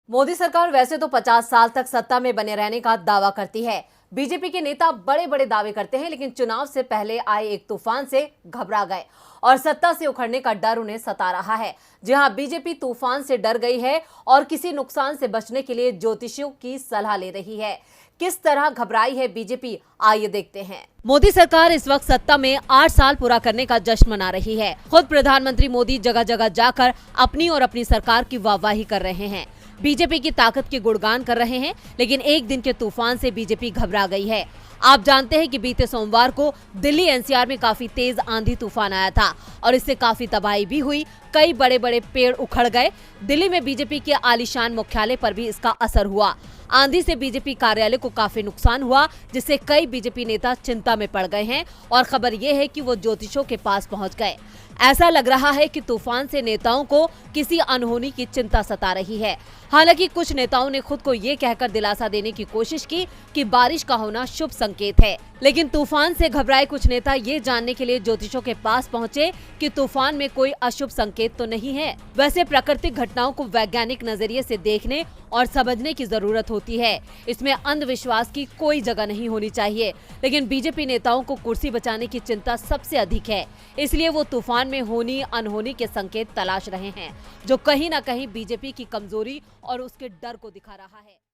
मोदी सरकार वैसे तो 50 साल तक सत्ता में बने रहने का दावा करती है। बीजेपी के नेता बड़े बड़े दावे करते हैं, लेकिन चुनाव से पहले आए एक तूफान से घबरा गए और सत्ता से उखड़ने का डर उन्हें सता रहा है। जी हां, बीजेपी तूफान से डर गई है और किसी नुकसान से बचने के लिए ज्योतिषियों की सलाह ले रही है। किस तरह घबराई है बीजेपी, आइए देखते हैं। मोदी सरकार इस वक्त सत्ता में 8 साल पूरा करने का जश्न मना रही है। खुद प्रधानमंत्री मोदी जगह जगह जाकर अपनी और अपनी सरकार की वाहवाही कर रहे हैं, बीजेपी की ताकत के गुणगान कर रहे हैं। लेकिन एक दिन के तूफान से बीजेपी घबरा गई है। आप जानते हैं कि बीते सोमवार को दिल्ली एनसीआर में काफी तेज आंधी तूफान आया था और इससे काफी तबाही भी हुई। कई बड़े बड़े पेड़ उखड़ गए। दिल्ली में बीजेपी के आलीशान मुख्यालय पर भी इसका असर हुआ। आंधी से बीजेपी कार्यालय को काफी नुकसान हुआ, जिससे कई बीजेपी नेता चिंता में पड़ गए हैं और खबर यह है कि वो ज्योतिषों के पास पहुंच गए। ऐसा लग रहा है कि तूफान से नेताओं को किसी अनहोनी की चिंता सता रही है। हालांकि कुछ नेताओं ने खुद को ये कहकर दिलासा देने की कोशिश की कि बारिश का होना शुभ संकेत है, लेकिन तूफान से घबराए कुछ नेता ये जानने के लिए ज्योतिषों के पास पहुंचे कि तूफान में कोई अशुभ संकेत तो नहीं है। वैसे प्राकृतिक घटनाओं को वैज्ञानिक नजरिए से देखने और समझने की जरूरत होती है। इसमें अंधविश्वास की कोई जगह नहीं होनी चाहिए। लेकिन बीजेपी नेताओं को कुर्सी बचाने की चिंता सबसे अधिक है, इसलिए वो तूफान में होनी अनहोनी के संकेत तलाश रहे हैं, जो कहीं न कहीं बीजेपी की कमजोरी और उसके डर को दिखा रहा है।